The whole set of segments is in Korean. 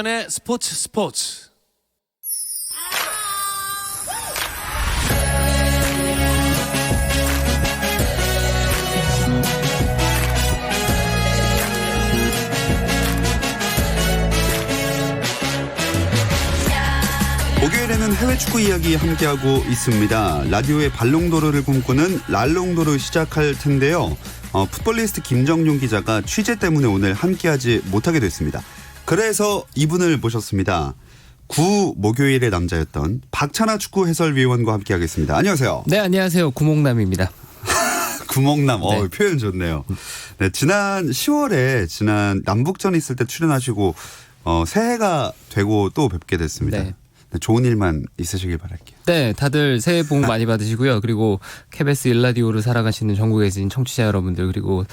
김정현의 스포츠. 목요일에는 해외 축구 이야기 함께하고 있습니다. 라디오의 발롱도르를 꿈꾸는 랄롱도르 시작할 텐데요. 풋볼리스트 김정용 기자가 취재 때문에 오늘 함께하지 못하게 됐습니다. 그래서 이분을 모셨습니다. 구 목요일의 남자였던 박찬하 축구 해설위원과 함께하겠습니다. 안녕하세요. 네, 안녕하세요. 구목남입니다. 구목남, 네. 표현 좋네요. 네, 지난 10월에 남북전 있을 때 출연하시고 새해가 되고 또 뵙게 됐습니다. 네. 네, 좋은 일만 있으시길 바랄게요. 네, 다들 새해 복 많이 받으시고요. 그리고 KBS 일라디오를 살아가시는 전국에 계신 청취자 여러분들, 그리고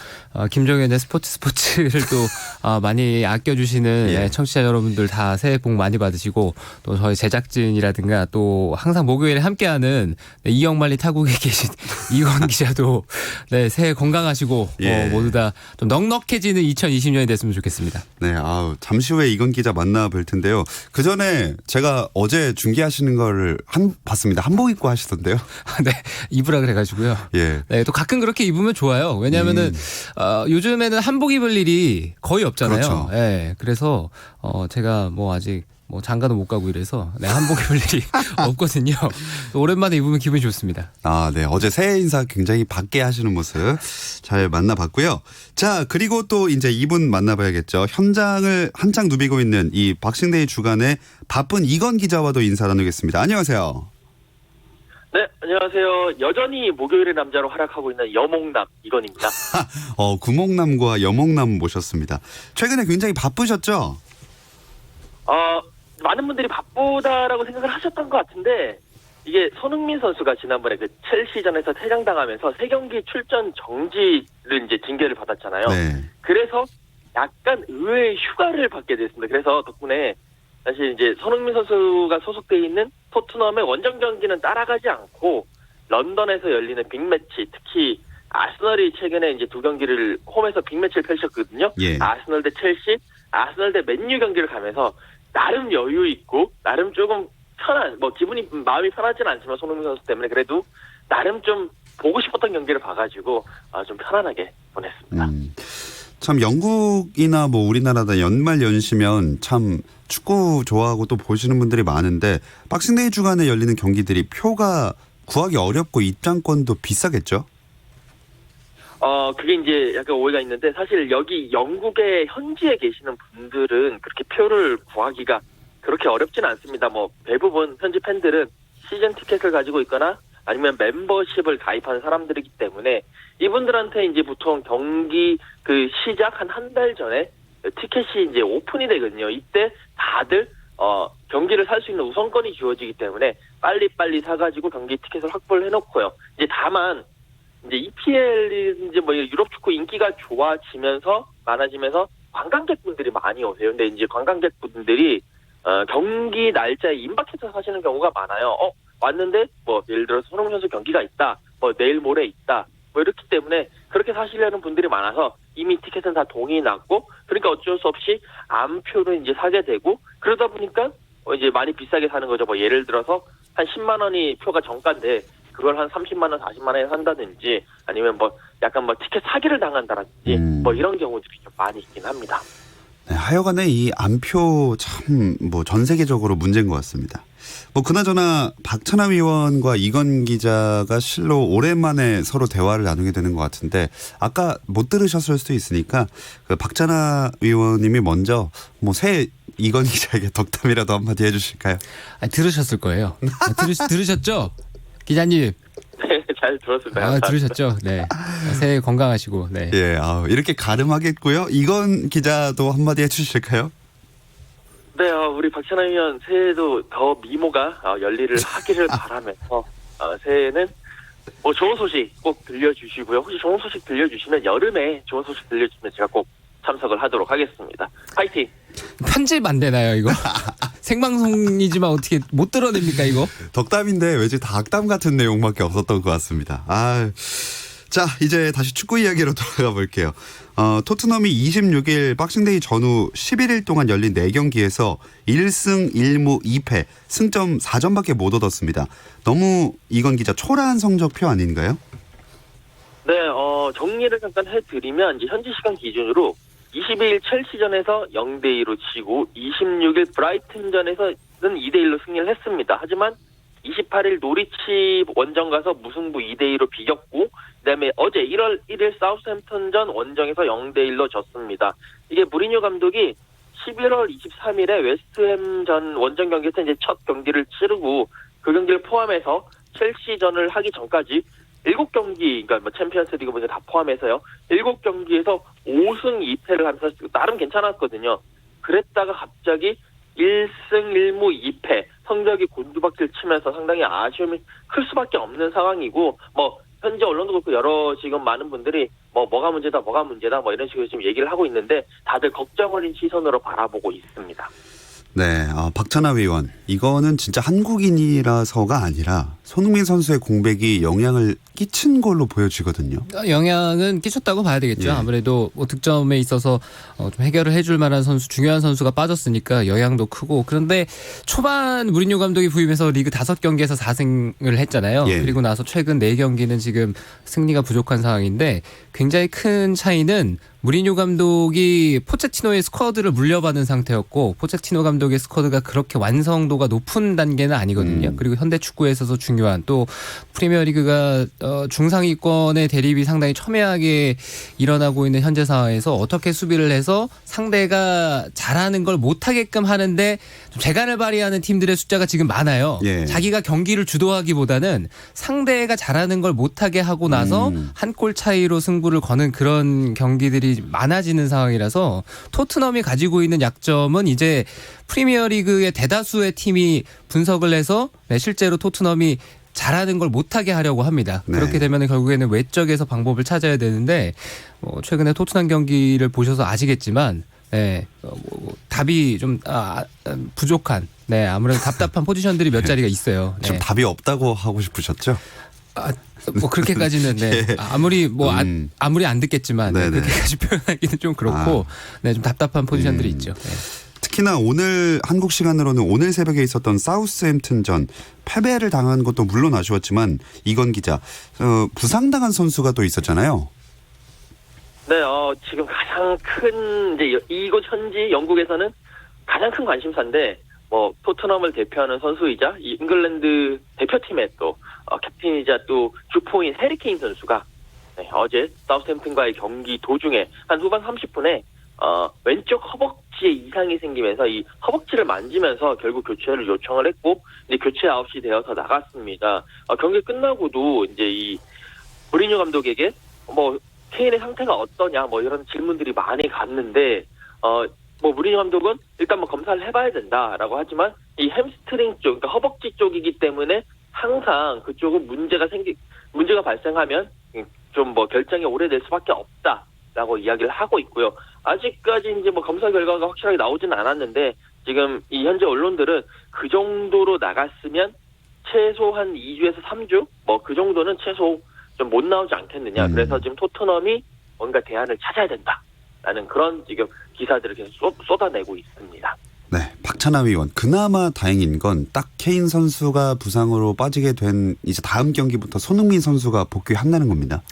김정현의 스포츠를 또 많이 아껴주시는 예. 청취자 여러분들 다 새해 복 많이 받으시고, 또 저희 제작진이라든가 또 항상 목요일에 함께하는 이영만리 타국에 계신 이건 기자도 네, 새해 건강하시고 예. 모두 다 좀 넉넉해지는 2020년이 됐으면 좋겠습니다. 네, 잠시 후에 이건 기자 만나볼 텐데요. 그 전에 제가 어제 중계하시는 거를 봤습니다. 한복 입고 하시던데요. 네, 입으라 그래가지고요. 예. 네, 또 가끔 그렇게 입으면 좋아요. 왜냐하면은 요즘에는 한복 입을 일이 거의 없잖아요. 그렇죠. 네, 그래서 제가 아직 장가도 못 가고 이래서 한복 입을 일이 없거든요. 오랜만에 입으면 기분이 좋습니다. 네. 어제 새해 인사 굉장히 밝게 하시는 모습 잘 만나봤고요. 자, 그리고 또 이제 이분 만나봐야겠죠. 현장을 한창 누비고 있는 이 박싱데이 주간에 바쁜 이건 기자와도 인사 나누겠습니다. 안녕하세요. 네, 안녕하세요. 여전히 목요일의 남자로 활약하고 있는 여목남 이건입니다. 구목남과 여목남 모셨습니다. 최근에 굉장히 바쁘셨죠? 많은 분들이 바쁘다라고 생각을 하셨던 것 같은데, 이게 손흥민 선수가 지난번에 그 첼시전에서 퇴장당하면서 3경기 출전 정지를 이제 징계를 받았잖아요. 네. 그래서 약간 의외의 휴가를 받게 됐습니다. 그래서 덕분에 사실 이제 손흥민 선수가 소속돼 있는 토트넘의 원정 경기는 따라가지 않고 런던에서 열리는 빅매치, 특히 아스널이 최근에 이제 2경기를 홈에서 빅매치를 펼쳤거든요. 예. 아스널 대 첼시, 아스널 대 맨유 경기를 가면서 나름 여유 있고 나름 조금 편한, 마음이 편하지는 않지만 손흥민 선수 때문에 그래도 나름 좀 보고 싶었던 경기를 봐가지고 좀 편안하게 보냈습니다. 참 영국이나 우리나라다 연말 연시면 참 축구 좋아하고 또 보시는 분들이 많은데 박싱데이 주간에 열리는 경기들이 표가 구하기 어렵고 입장권도 비싸겠죠? 그게 이제 약간 오해가 있는데, 사실 여기 영국의 현지에 계시는 분들은 그렇게 표를 구하기가 그렇게 어렵진 않습니다. 대부분 현지 팬들은 시즌 티켓을 가지고 있거나 아니면 멤버십을 가입한 사람들이기 때문에 이분들한테 이제 보통 경기 그 시작 한 달 전에 티켓이 이제 오픈이 되거든요. 이때 다들 경기를 살 수 있는 우선권이 주어지기 때문에 빨리 사가지고 경기 티켓을 확보를 해놓고요. 이제 다만 이제 EPL이 이제 유럽 축구 인기가 많아지면서 관광객분들이 많이 오세요. 근데 이제 관광객분들이 경기 날짜에 임박해서 사시는 경우가 많아요. 왔는데 예를 들어서 손흥민 선수 경기가 있다, 내일 모레 있다, 이렇기 때문에 그렇게 사시려는 분들이 많아서 이미 티켓은 다 동이 났고, 그러니까 어쩔 수 없이 암표를 이제 사게 되고, 그러다 보니까 이제 많이 비싸게 사는 거죠. 예를 들어서 한 10만 원이 표가 정가인데 그걸 한 30만 원, 40만 원에 산다든지, 아니면 약간 티켓 사기를 당한다든지 이런 경우들이 좀 많이 있긴 합니다. 네, 하여간에 이 암표 참 전 세계적으로 문제인 것 같습니다. 그나저나 박찬하 위원과 이건 기자가 실로 오랜만에 서로 대화를 나누게 되는 것 같은데, 아까 못 들으셨을 수도 있으니까 그 박찬하 위원님이 먼저 새해 이건 기자에게 덕담이라도 한마디 해주실까요? 들으셨을 거예요. 들으셨죠? 기자님. 네, 잘 들었습니다. 들으셨죠? 네. 새해 건강하시고. 네. 예, 이렇게 가름하겠고요. 이건 기자도 한마디 해주실까요? 네, 우리 박찬하 위원 새해에도 더 미모가 열일을 하기를 바라면서 새해에는 좋은 소식 꼭 들려주시고요. 혹시 좋은 소식 들려주시면 여름에 좋은 소식 들려주시면 제가 꼭 참석을 하도록 하겠습니다. 파이팅! 편집 안 되나요, 이거? 생방송이지만 어떻게 못 들어냅니까, 이거? 덕담인데 왠지 다 악담 같은 내용밖에 없었던 것 같습니다. 자, 이제 다시 축구 이야기로 돌아가 볼게요. 토트넘이 26일 박싱데이 전후 11일 동안 열린 4경기에서 1승 1무 2패, 승점 4점밖에 못 얻었습니다. 너무 이건 기자 초라한 성적표 아닌가요? 네, 정리를 잠깐 해드리면 이제 현지 시간 기준으로 22일 첼시전에서 0대2로 지고 26일 브라이튼전에서는 2대1로 승리를 했습니다. 하지만 28일 노리치 원정 가서 무승부 2대2로 비겼고 그다음에 어제 1월 1일 사우스햄튼전 원정에서 0대1로 졌습니다. 이게 무리뉴 감독이 11월 23일에 웨스트햄전 원정 경기에서 이제 첫 경기를 치르고 그 경기를 포함해서 첼시전을 하기 전까지 7경기, 그러니까 뭐 챔피언스 리그 문제 다 포함해서요. 7경기에서 5승 2패를 하면서 나름 괜찮았거든요. 그랬다가 갑자기 1승 1무 2패, 성적이 곤두박질 치면서 상당히 아쉬움이 클 수밖에 없는 상황이고, 뭐 현지 언론도 그렇고 여러 지금 많은 분들이 뭐가 문제다 뭐 이런 식으로 지금 얘기를 하고 있는데 다들 걱정 어린 시선으로 바라보고 있습니다. 네, 박찬하 위원, 이거는 진짜 한국인이라서가 아니라 손흥민 선수의 공백이 영향을 끼친 걸로 보여지거든요. 영향은 끼쳤다고 봐야 되겠죠. 예. 아무래도 뭐 득점에 있어서 좀 해결을 해줄 만한 선수, 중요한 선수가 빠졌으니까 영향도 크고. 그런데 초반 무리뉴 감독이 부임해서 리그 5경기에서 4승을 했잖아요. 예. 그리고 나서 최근 4경기는 지금 승리가 부족한 상황인데 굉장히 큰 차이는 무리뉴 감독이 포체티노의 스쿼드를 물려받은 상태였고 포체티노 감독의 스쿼드가 그렇게 완성도가 높은 단계는 아니거든요. 그리고 현대 축구에 있어서 중요한 또 프리미어리그가 중상위권의 대립이 상당히 첨예하게 일어나고 있는 현재 상황에서 어떻게 수비를 해서 상대가 잘하는 걸 못하게끔 하는데 좀 재간을 발휘하는 팀들의 숫자가 지금 많아요. 예. 자기가 경기를 주도하기보다는 상대가 잘하는 걸 못하게 하고 나서 한 골 차이로 승부를 거는 그런 경기들이 많아지는 상황이라서 토트넘이 가지고 있는 약점은 이제 프리미어리그의 대다수의 팀이 분석을 해서 실제로 토트넘이 잘하는 걸 못하게 하려고 합니다. 네. 그렇게 되면 결국에는 외적에서 방법을 찾아야 되는데 최근에 토트넘 경기를 보셔서 아시겠지만 답이 좀 부족한 아무래도 답답한 포지션들이 몇 자리가 있어요. 지금 답이 없다고 하고 싶으셨죠? 뭐 그렇게까지는 아무리 아무리 안 듣겠지만 네네. 그렇게까지 표현하기는 좀 그렇고 좀 답답한 포지션들이 있죠. 특히나 오늘 한국 시간으로는 오늘 새벽에 있었던 사우스햄튼전 패배를 당한 것도 물론 아쉬웠지만 이건 기자 부상당한 선수가 또 있었잖아요. 네, 지금 가장 큰 이제 이곳 현지 영국에서는 가장 큰 관심사인데 토트넘을 대표하는 선수이자 이 잉글랜드 대표팀의 또 캡틴이자 또 주포인 해리 케인 선수가 어제 사우스햄튼과의 경기 도중에 한 후반 30분에 왼쪽 허벅지에 이상이 생기면서 이 허벅지를 만지면서 결국 교체를 요청을 했고 이제 교체 아웃이 되어서 나갔습니다. 경기 끝나고도 이제 이 무리뉴 감독에게 케인의 상태가 어떠냐 이런 질문들이 많이 갔는데 무리뉴 감독은 일단 검사를 해봐야 된다라고 하지만 이 햄스트링 쪽, 그러니까 허벅지 쪽이기 때문에 항상 그쪽은 문제가 발생하면 좀 결정이 오래될 수밖에 없다라고 이야기를 하고 있고요. 아직까지 이제 검사 결과가 확실하게 나오지는 않았는데 지금 이 현재 언론들은 그 정도로 나갔으면 최소 한 2주에서 3주 그 정도는 최소 좀 못 나오지 않겠느냐. 그래서 지금 토트넘이 뭔가 대안을 찾아야 된다라는 그런 지금 기사들을 계속 쏟아내고 있습니다. 네, 박찬하 위원. 그나마 다행인 건 딱 케인 선수가 부상으로 빠지게 된 이제 다음 경기부터 손흥민 선수가 복귀한다는 겁니다.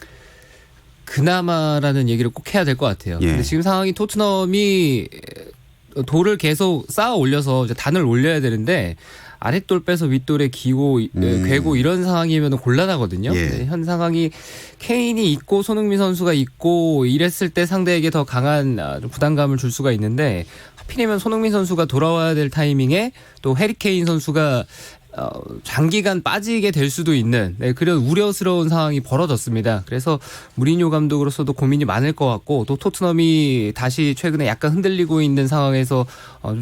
그나마라는 얘기를 꼭 해야 될 것 같아요. 예. 근데 지금 상황이 토트넘이 돌을 계속 쌓아 올려서 이제 단을 올려야 되는데 아랫돌 빼서 윗돌에 기고 괴고 이런 상황이면 곤란하거든요. 예. 현 상황이 케인이 있고 손흥민 선수가 있고 이랬을 때 상대에게 더 강한 좀 부담감을 줄 수가 있는데 하필이면 손흥민 선수가 돌아와야 될 타이밍에 또 해리 케인 선수가 장기간 빠지게 될 수도 있는 그런 우려스러운 상황이 벌어졌습니다. 그래서 무리뉴 감독으로서도 고민이 많을 것 같고 또 토트넘이 다시 최근에 약간 흔들리고 있는 상황에서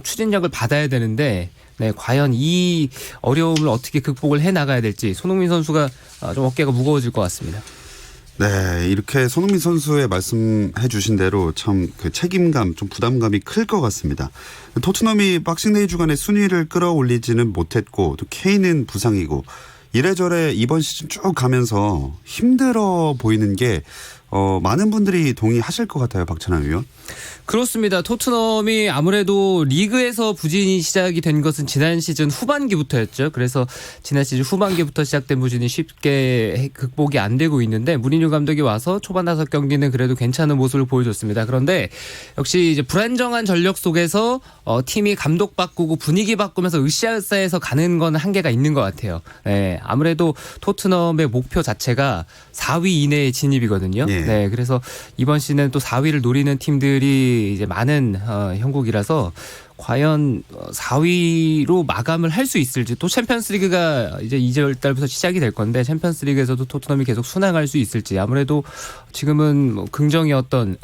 추진력을 받아야 되는데 과연 이 어려움을 어떻게 극복을 해나가야 될지 손흥민 선수가 좀 어깨가 무거워질 것 같습니다. 네, 이렇게 손흥민 선수의 말씀해 주신 대로 참 그 책임감, 좀 부담감이 클 것 같습니다. 토트넘이 박싱데이 주간에 순위를 끌어올리지는 못했고 또 케인은 부상이고 이래저래 이번 시즌 쭉 가면서 힘들어 보이는 게 많은 분들이 동의하실 것 같아요. 박찬하 위원. 그렇습니다. 토트넘이 아무래도 리그에서 부진이 시작이 된 것은 지난 시즌 후반기부터였죠. 그래서 지난 시즌 후반기부터 시작된 부진이 쉽게 극복이 안 되고 있는데 무리뉴 감독이 와서 초반 5경기는 그래도 괜찮은 모습을 보여줬습니다. 그런데 역시 이제 불안정한 전력 속에서 팀이 감독 바꾸고 분위기 바꾸면서 으쌰으쌰해서 가는 건 한계가 있는 것 같아요. 네, 아무래도 토트넘의 목표 자체가 4위 이내의 진입이거든요. 예. 네, 그래서 이번 시즌은 또 4위를 노리는 팀들이 이제 많은 형국이라서 과연 4위로 마감을 할 수 있을지 또 챔피언스리그가 이제 2월 달부터 시작이 될 건데 챔피언스리그에서도 토트넘이 계속 순항할 수 있을지 아무래도 지금은 뭐 긍정의 어떤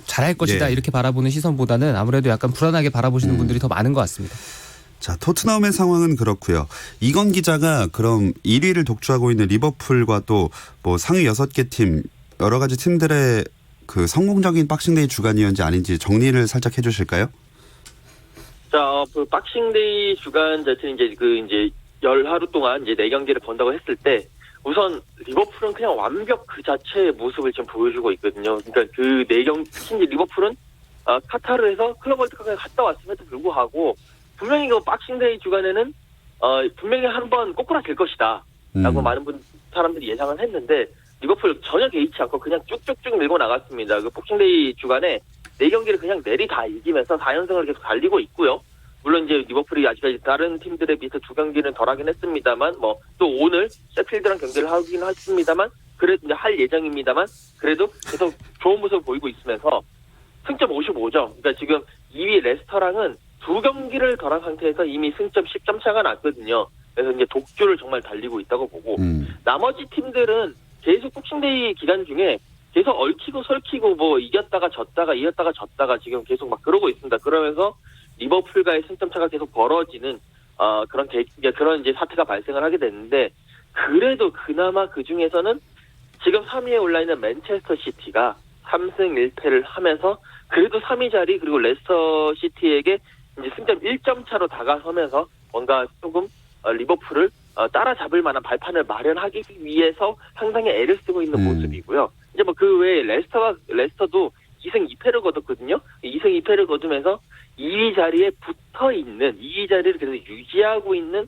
잘할 것이다 예. 이렇게 바라보는 시선보다는 아무래도 약간 불안하게 바라보시는 분들이 더 많은 것 같습니다. 자, 토트넘의 상황은 그렇고요. 이건 기자가 그럼 1위를 독주하고 있는 리버풀과 또 뭐 상위 6개 팀 여러 가지 팀들의 그 성공적인 박싱데이 주간이었는지 아닌지 정리를 살짝 해주실까요? 자, 그 박싱데이 주간 자체는 이제 열 하루 동안 이제 4경기를 본다고 했을 때 우선 리버풀은 그냥 완벽 그 자체의 모습을 지금 보여주고 있거든요. 그러니까 그 4경기 특히 이제 리버풀은 카타르에서 클럽 월드컵에 갔다 왔음에도 불구하고 분명히 그 박싱데이 주간에는 분명히 한번 꼬꾸라 질 것이다라고 많은 사람들이 예상을 했는데 리버풀 전혀 개의치 않고 그냥 쭉쭉쭉 밀고 나갔습니다. 그 복싱데이 주간에 4경기를 그냥 내리 다 이기면서 4연승을 계속 달리고 있고요. 물론 이제 리버풀이 아직까지 다른 팀들에 비해서 2경기는 덜하긴 했습니다만 또 오늘 셰필드랑 경기를 하긴 했습니다만 그래도 이제 할 예정입니다만 그래도 계속 좋은 모습을 보이고 있으면서 승점 55점. 그러니까 지금 2위 레스터랑은 2경기를 덜한 상태에서 이미 승점 10점 차가 났거든요. 그래서 이제 독주를 정말 달리고 있다고 보고 나머지 팀들은 계속 복싱데이 기간 중에 계속 얽히고 설키고 뭐 이겼다가 졌다가 지금 계속 막 그러고 있습니다. 그러면서 리버풀과의 승점 차가 계속 벌어지는 그런 이제 사태가 발생을 하게 됐는데 그래도 그나마 그 중에서는 지금 3위에 올라 있는 맨체스터 시티가 3승 1패를 하면서 그래도 3위 자리 그리고 레스터 시티에게 이제 승점 1점 차로 다가서면서 뭔가 조금 리버풀을 따라잡을 만한 발판을 마련하기 위해서 상당히 애를 쓰고 있는 모습이고요. 이제 뭐 그 외에 레스터도 2승 2패를 거뒀거든요. 2승 2패를 거두면서 2위 자리에 붙어 있는 2위 자리를 계속 유지하고 있는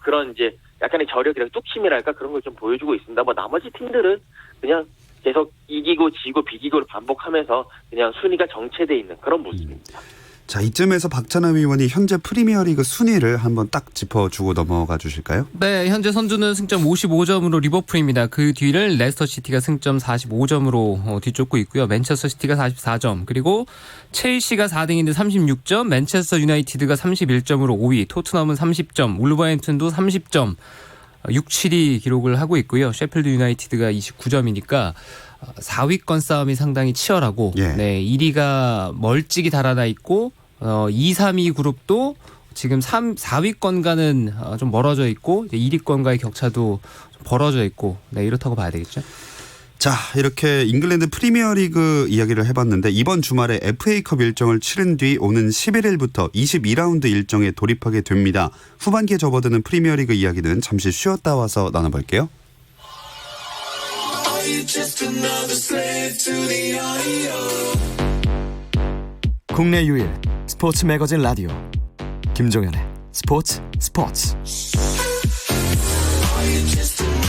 그런 이제 약간의 저력이랄까 뚝심이랄까 그런 걸 좀 보여주고 있습니다. 뭐 나머지 팀들은 그냥 계속 이기고 지고 비기고를 반복하면서 그냥 순위가 정체돼 있는 그런 모습입니다. 자, 이쯤에서 박찬하 위원이 현재 프리미어리그 순위를 한번 딱 짚어주고 넘어가 주실까요? 네, 현재 선두는 승점 55점으로 리버풀입니다. 그 뒤를 레스터 시티가 승점 45점으로 뒤쫓고 있고요. 맨체스터 시티가 44점, 그리고 첼시가 4등인데 36점, 맨체스터 유나이티드가 31점으로 5위, 토트넘은 30점, 울버햄튼도 30점, 6, 7위 기록을 하고 있고요. 셰필드 유나이티드가 29점이니까 4위권 싸움이 상당히 치열하고 예. 네, 1위가 멀찍이 달아나 있고 2, 3위 그룹도 지금 4위권과는 좀 멀어져 있고 1위권과의 격차도 좀 벌어져 있고 네, 이렇다고 봐야 되겠죠. 자, 이렇게 잉글랜드 프리미어리그 이야기를 해봤는데 이번 주말에 FA컵 일정을 치른 뒤 오는 11일부터 22라운드 일정에 돌입하게 됩니다. 후반기에 접어드는 프리미어리그 이야기는 잠시 쉬었다 와서 나눠볼게요. 국내 유일 스포츠 매거진 라디오 김종현의 스포츠.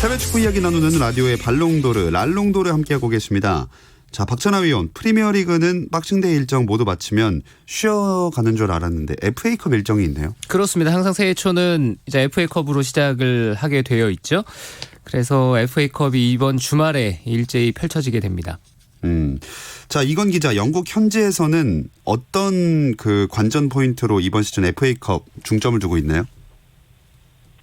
해외 축구 이야기 나누는 라디오의 발롱도르, 랄롱도르 함께하고 계십니다. 자, 박찬하 위원, 프리미어리그는 박싱데이 일정 모두 마치면 쉬어가는 줄 알았는데 FA컵 일정이 있네요. 그렇습니다. 항상 새해 초는 이제 FA컵으로 시작을 하게 되어 있죠. 그래서 FA컵이 이번 주말에 일제히 펼쳐지게 됩니다. 자, 이건 기자, 영국 현지에서는 어떤 그 관전 포인트로 이번 시즌 FA컵 중점을 두고 있나요?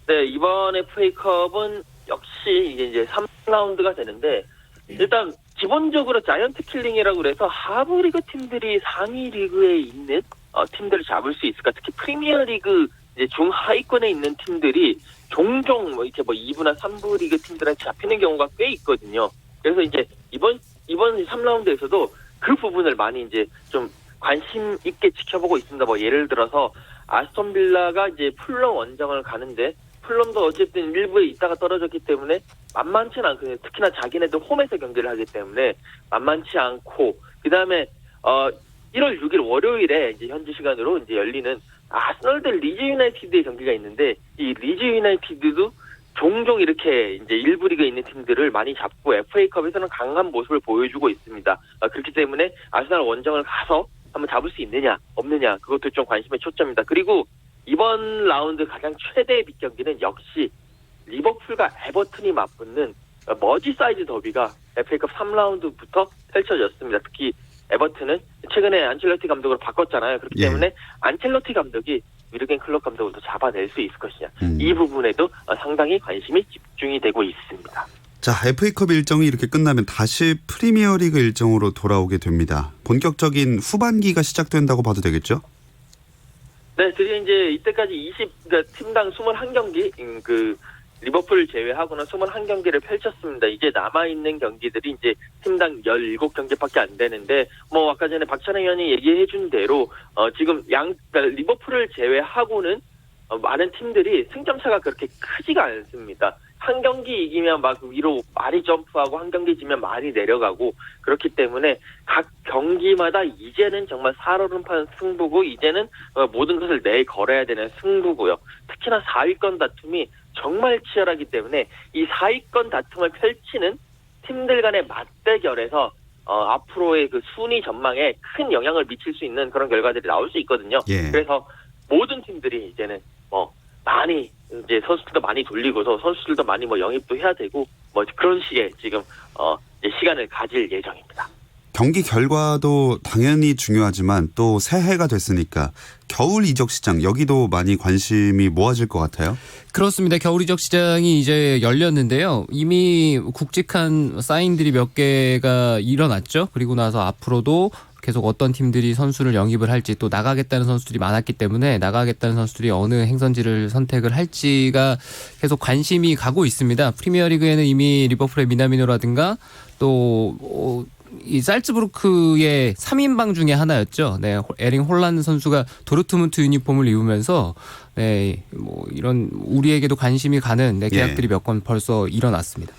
네, 이번 FA컵은 역시 이제 3라운드가 되는데 일단 기본적으로 자이언트 킬링이라고 그래서 하부 리그 팀들이 상위 리그에 있는 팀들을 잡을 수 있을까? 특히 프리미어리그 이제 중하위권에 있는 팀들이 종종 이렇게 2부나 3부 리그 팀들한테 잡히는 경우가 꽤 있거든요. 그래서 이제 이번 3라운드에서도 그 부분을 많이 이제 좀 관심 있게 지켜보고 있습니다. 뭐 예를 들어서 아스톤 빌라가 이제 풀럼 원정을 가는데 풀럼도 어쨌든 일부에 있다가 떨어졌기 때문에 만만치는 않거든요. 특히나 자기네들 홈에서 경기를 하기 때문에 만만치 않고 그다음에 1월 6일 월요일에 이제 현지 시간으로 이제 열리는 아스널 대 리즈 유나이티드의 경기가 있는데 이 리즈 유나이티드도 종종 이렇게 이제 일부 리그에 있는 팀들을 많이 잡고 FA컵에서는 강한 모습을 보여주고 있습니다. 그렇기 때문에 아스널 원정을 가서 한번 잡을 수 있느냐 없느냐 그것도 좀 관심의 초점입니다. 그리고 이번 라운드 가장 최대의 빅경기는 역시 리버풀과 에버튼이 맞붙는 머지사이드 더비가 FA컵 3라운드부터 펼쳐졌습니다. 특히 에버튼은 최근에 안첼로티 감독으로 바꿨잖아요. 그렇기 때문에 안첼로티 감독이 위르겐 클럽 감독을 더 잡아낼 수 있을 것이냐. 이 부분에도 상당히 관심이 집중이 되고 있습니다. 자, FA컵 일정이 이렇게 끝나면 다시 프리미어리그 일정으로 돌아오게 됩니다. 본격적인 후반기가 시작된다고 봐도 되겠죠? 네, 드디어 이제 이때까지 그러니까 팀당 21경기, 리버풀 제외하고는 21경기를 펼쳤습니다. 이제 남아있는 경기들이 이제 팀당 17경기밖에 안 되는데, 아까 전에 박찬호 의원이 얘기해준 대로, 지금 그러니까 리버풀을 제외하고는, 많은 팀들이 승점차가 그렇게 크지가 않습니다. 한 경기 이기면 막 위로 많이 점프하고 한 경기 지면 많이 내려가고 그렇기 때문에 각 경기마다 이제는 정말 살얼음판 승부고 이제는 모든 것을 내걸어야 되는 승부고요. 특히나 4위권 다툼이 정말 치열하기 때문에 이 4위권 다툼을 펼치는 팀들 간의 맞대결에서 앞으로의 그 순위 전망에 큰 영향을 미칠 수 있는 그런 결과들이 나올 수 있거든요. 예. 그래서 모든 팀들이 이제는 많이 이제 선수들도 많이 돌리고서 선수들도 많이 영입도 해야 되고 그런 식의 지금 이제 시간을 가질 예정입니다. 경기 결과도 당연히 중요하지만 또 새해가 됐으니까 겨울 이적 시장 여기도 많이 관심이 모아질 것 같아요. 그렇습니다. 겨울 이적 시장이 이제 열렸는데요. 이미 굵직한 사인들이 몇 개가 일어났죠. 그리고 나서 앞으로도 계속 어떤 팀들이 선수를 영입을 할지 또 나가겠다는 선수들이 많았기 때문에 나가겠다는 선수들이 어느 행선지를 선택을 할지가 계속 관심이 가고 있습니다. 프리미어리그에는 이미 리버풀의 미나미노라든가 또 이 살츠부르크의 3인방 중에 하나였죠. 네, 에링 홀란드 선수가 도르트문트 유니폼을 입으면서 이런 우리에게도 관심이 가는 계약들이 몇 건 벌써 일어났습니다.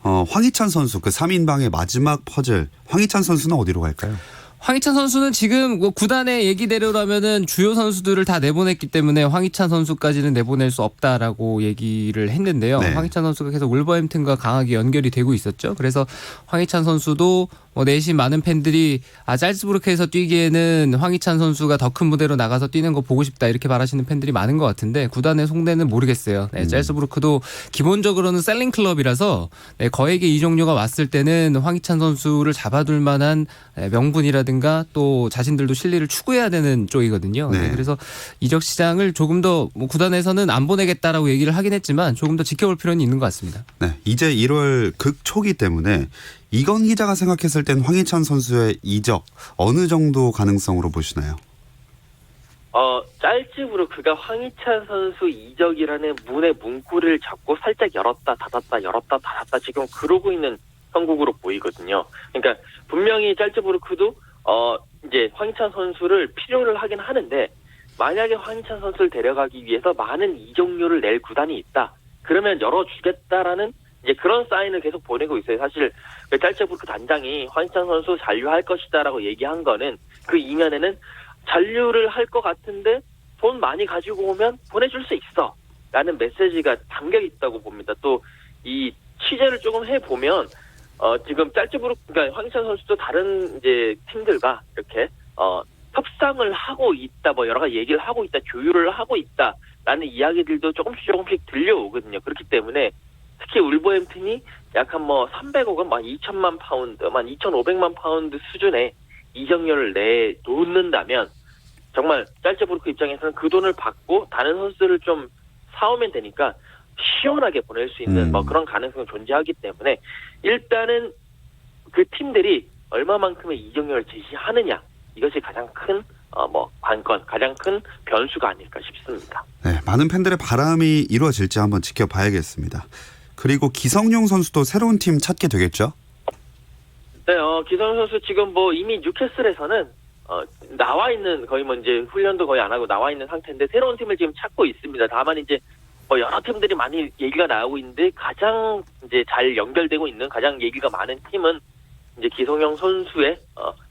황희찬 선수 그 3인방의 마지막 퍼즐. 황희찬 선수는 어디로 갈까요? 황희찬 선수는 지금 구단의 얘기대로라면은 주요 선수들을 다 내보냈기 때문에 황희찬 선수까지는 내보낼 수 없다라고 얘기를 했는데요. 네. 황희찬 선수가 계속 울버햄튼과 강하게 연결이 되고 있었죠. 그래서 황희찬 선수도 내심 많은 팬들이 잘츠부르크에서 뛰기에는 황희찬 선수가 더 큰 무대로 나가서 뛰는 거 보고 싶다 이렇게 말하시는 팬들이 많은 것 같은데 구단의 속내는 모르겠어요. 잘츠부르크도 기본적으로는 셀링 클럽이라서 거액의 이적료가 왔을 때는 황희찬 선수를 잡아둘 만한 명분이라든가 또 자신들도 실리를 추구해야 되는 쪽이거든요. 네. 그래서 이적 시장을 조금 더 구단에서는 안 보내겠다라고 얘기를 하긴 했지만 조금 더 지켜볼 필요는 있는 것 같습니다. 네, 이제 1월 극초기 때문에 이건 기자가 생각했을 땐 황희찬 선수의 이적 어느 정도 가능성으로 보시나요? 짤츠부르크가 황희찬 선수 이적이라는 문의 문구를 잡고 살짝 열었다 닫았다 지금 그러고 있는 형국으로 보이거든요. 그러니까 분명히 짤츠부르크도 이제 황희찬 선수를 필요를 하긴 하는데 만약에 황희찬 선수를 데려가기 위해서 많은 이적료를 낼 구단이 있다. 그러면 열어주겠다라는 이제 그런 사인을 계속 보내고 있어요. 사실 짤츠부르크 단장이 황희찬 선수 잔류할 것이다라고 얘기한 거는 그 이면에는 잔류를 할 것 같은데 돈 많이 가지고 오면 보내줄 수 있어 라는 메시지가 담겨 있다고 봅니다. 또 이 취재를 조금 해보면 지금 그러니까 황희찬 선수도 다른 이제 팀들과 이렇게 협상을 하고 있다, 여러 가지 얘기를 하고 있다, 조율을 하고 있다라는 이야기들도 조금씩 들려오거든요. 그렇기 때문에 특히 울버햄튼이 약 한 300억 원, 2천만 파운드, 2,500만 파운드 수준의 이적료를 내놓는다면 정말 짤츠부르크 입장에서는 그 돈을 받고 다른 선수를 좀 사오면 되니까 시원하게 보낼 수 있는 그런 가능성이 존재하기 때문에 일단은 그 팀들이 얼마만큼의 이적료를 제시하느냐 이것이 가장 큰 관건, 가장 큰 변수가 아닐까 싶습니다. 네, 많은 팬들의 바람이 이루어질지 한번 지켜봐야겠습니다. 그리고 기성용 선수도 새로운 팀 찾게 되겠죠? 네, 기성용 선수 지금 이미 뉴캐슬에서는 나와 있는 거의 이제 훈련도 거의 안 하고 나와 있는 상태인데 새로운 팀을 지금 찾고 있습니다. 다만 이제 여러 팀들이 많이 얘기가 나오고 있는데 가장 이제 잘 연결되고 있는 가장 얘기가 많은 팀은 이제 기성용 선수의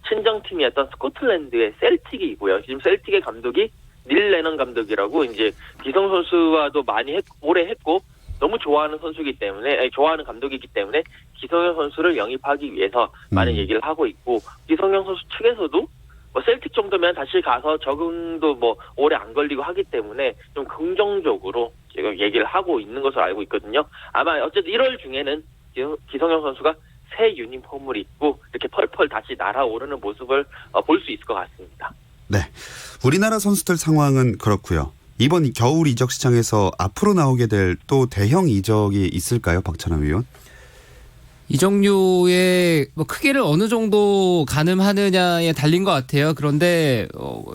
친정팀이었던 스코틀랜드의 셀틱이고요. 지금 셀틱의 감독이 닐 레넌 감독이라고 이제 기성 선수와도 많이 오래 했고 너무 좋아하는 선수이기 때문에 좋아하는 감독이기 때문에 기성용 선수를 영입하기 위해서 많은 얘기를 하고 있고 기성용 선수 측에서도 셀틱 정도면 다시 가서 적응도 오래 안 걸리고 하기 때문에 좀 긍정적으로 지금 얘기를 하고 있는 것으로 알고 있거든요. 아마 어쨌든 1월 중에는 기성용 선수가 새 유니폼을 입고 이렇게 펄펄 다시 날아오르는 모습을 볼 수 있을 것 같습니다. 네, 우리나라 선수들 상황은 그렇고요. 이번 겨울 이적 시장에서 앞으로 나오게 될 또 대형 이적이 있을까요, 박찬하 위원? 이적료의 크기를 어느 정도 가늠하느냐에 달린 것 같아요. 그런데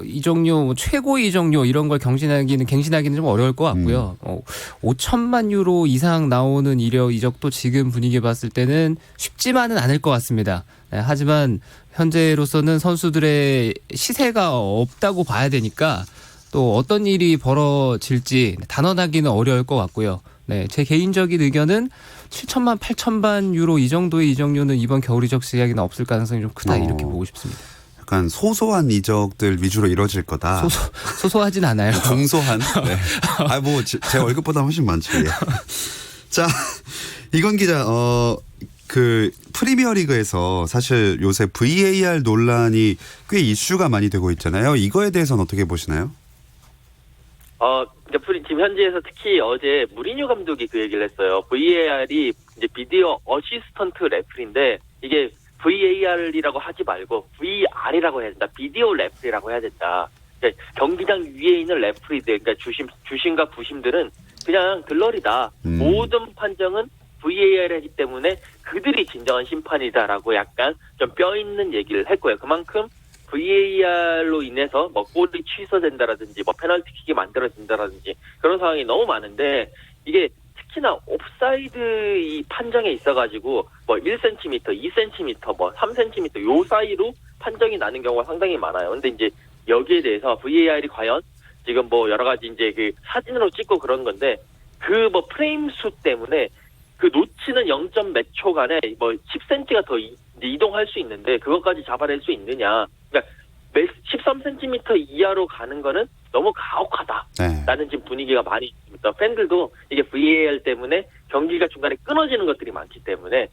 이적료 최고 이적료 이런 걸 갱신하기는 좀 어려울 것 같고요. 5천만 유로 이상 나오는 이적도 지금 분위기 봤을 때는 쉽지만은 않을 것 같습니다. 네, 하지만 현재로서는 선수들의 시세가 없다고 봐야 되니까 또 어떤 일이 벌어질지 단언하기는 어려울 것 같고요. 네, 제 개인적인 의견은 7천만, 8천만 유로 이 정도의 이적료는 이번 겨울 이적 시장에는 없을 가능성이 좀 크다 이렇게 보고 싶습니다. 약간 소소한 이적들 위주로 이루어질 거다. 소소하진 않아요. 중소한. 네. 제 월급보다 훨씬 많죠. 예. 자, 이건 기자, 그 프리미어리그에서 사실 요새 VAR 논란이 꽤 이슈가 많이 되고 있잖아요. 이거에 대해서는 어떻게 보시나요? 지금 현지에서 특히 어제 무리뉴 감독이 그 얘기를 했어요. VAR이 이제 비디오 어시스턴트 레프리인데 이게 VAR이라고 하지 말고 VR이라고 해야 된다. 비디오 레프리라고 해야 된다. 그러니까 경기장 위에 있는 레프리들, 그러니까 주심과 부심들은 그냥 들러리다. 모든 판정은 VAR이기 때문에 그들이 진정한 심판이다라고 약간 좀 뼈 있는 얘기를 했고요. 그만큼 VAR로 인해서 골이 취소된다라든지 페널티킥이 만들어진다라든지 그런 상황이 너무 많은데 이게 특히나 옵사이드 이 판정에 있어가지고 1cm, 2cm, 3cm 요 사이로 판정이 나는 경우가 상당히 많아요. 근데 이제 여기에 대해서 VAR이 과연 지금 여러 가지 이제 그 사진으로 찍고 그런 건데 그 프레임 수 때문에 그 놓치는 0. 몇 초간에 10cm가 더 이동할 수 있는데 그것까지 잡아낼 수 있느냐. 그러니까 13cm 이하로 가는 거는 너무 가혹하다라는 지금 분위기가 많이 있습니다. 팬들도 이게 VAR 때문에 경기가 중간에 끊어지는 것들이 많기 때문에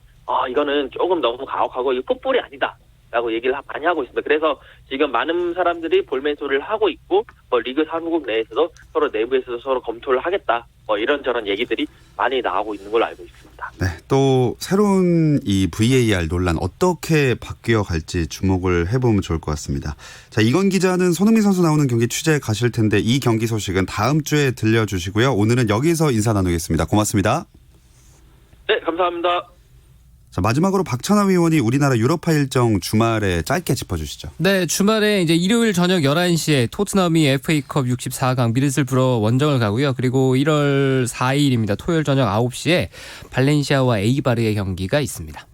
이거는 조금 너무 가혹하고 이거 풋볼이 아니다라고 얘기를 많이 하고 있습니다. 그래서 지금 많은 사람들이 볼멘소리를 하고 있고 리그 사무국 내에서도 서로 내부에서도 서로 검토를 하겠다. 이런저런 얘기들이 많이 나오고 있는 걸로 알고 있습니다. 네, 또 새로운 이 VAR 논란 어떻게 바뀌어 갈지 주목을 해보면 좋을 것 같습니다. 자, 이건 기자는 손흥민 선수 나오는 경기 취재에 가실 텐데 이 경기 소식은 다음 주에 들려주시고요. 오늘은 여기서 인사 나누겠습니다. 고맙습니다. 네, 감사합니다. 자, 마지막으로 박찬하 위원이 우리나라 유럽파 일정 주말에 짧게 짚어주시죠. 네, 주말에 이제 일요일 저녁 11시에 토트넘이 FA컵 64강 미드슬브러 원정을 가고요. 그리고 1월 4일입니다. 토요일 저녁 9시에 발렌시아와 에이바르의 경기가 있습니다.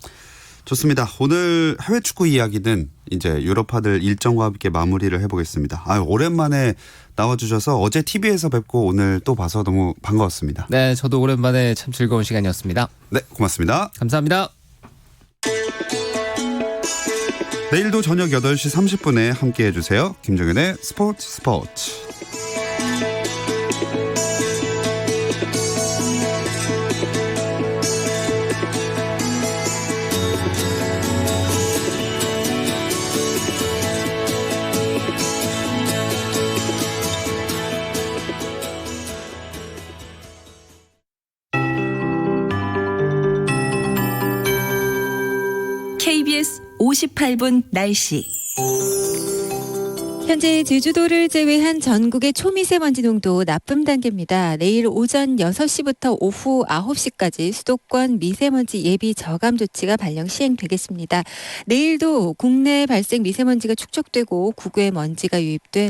좋습니다. 오늘 해외 축구 이야기는 이제 유럽파들 일정과 함께 마무리를 해보겠습니다. 오랜만에 나와주셔서 어제 TV에서 뵙고 오늘 또 봐서 너무 반가웠습니다. 네, 저도 오랜만에 참 즐거운 시간이었습니다. 네, 고맙습니다. 감사합니다. 내일도 저녁 8시 30분에 함께해 주세요. 김종현의 스포츠. KBS 58분 날씨. 현재 제주도를 제외한 전국의 초미세먼지 농도 나쁨 단계입니다. 내일 오전 6시부터 오후 9시까지 수도권 미세먼지 예비 저감 조치가 발령 시행되겠습니다. 내일도 국내 발생 미세먼지가 축적되고 구구에 먼지가 유입돼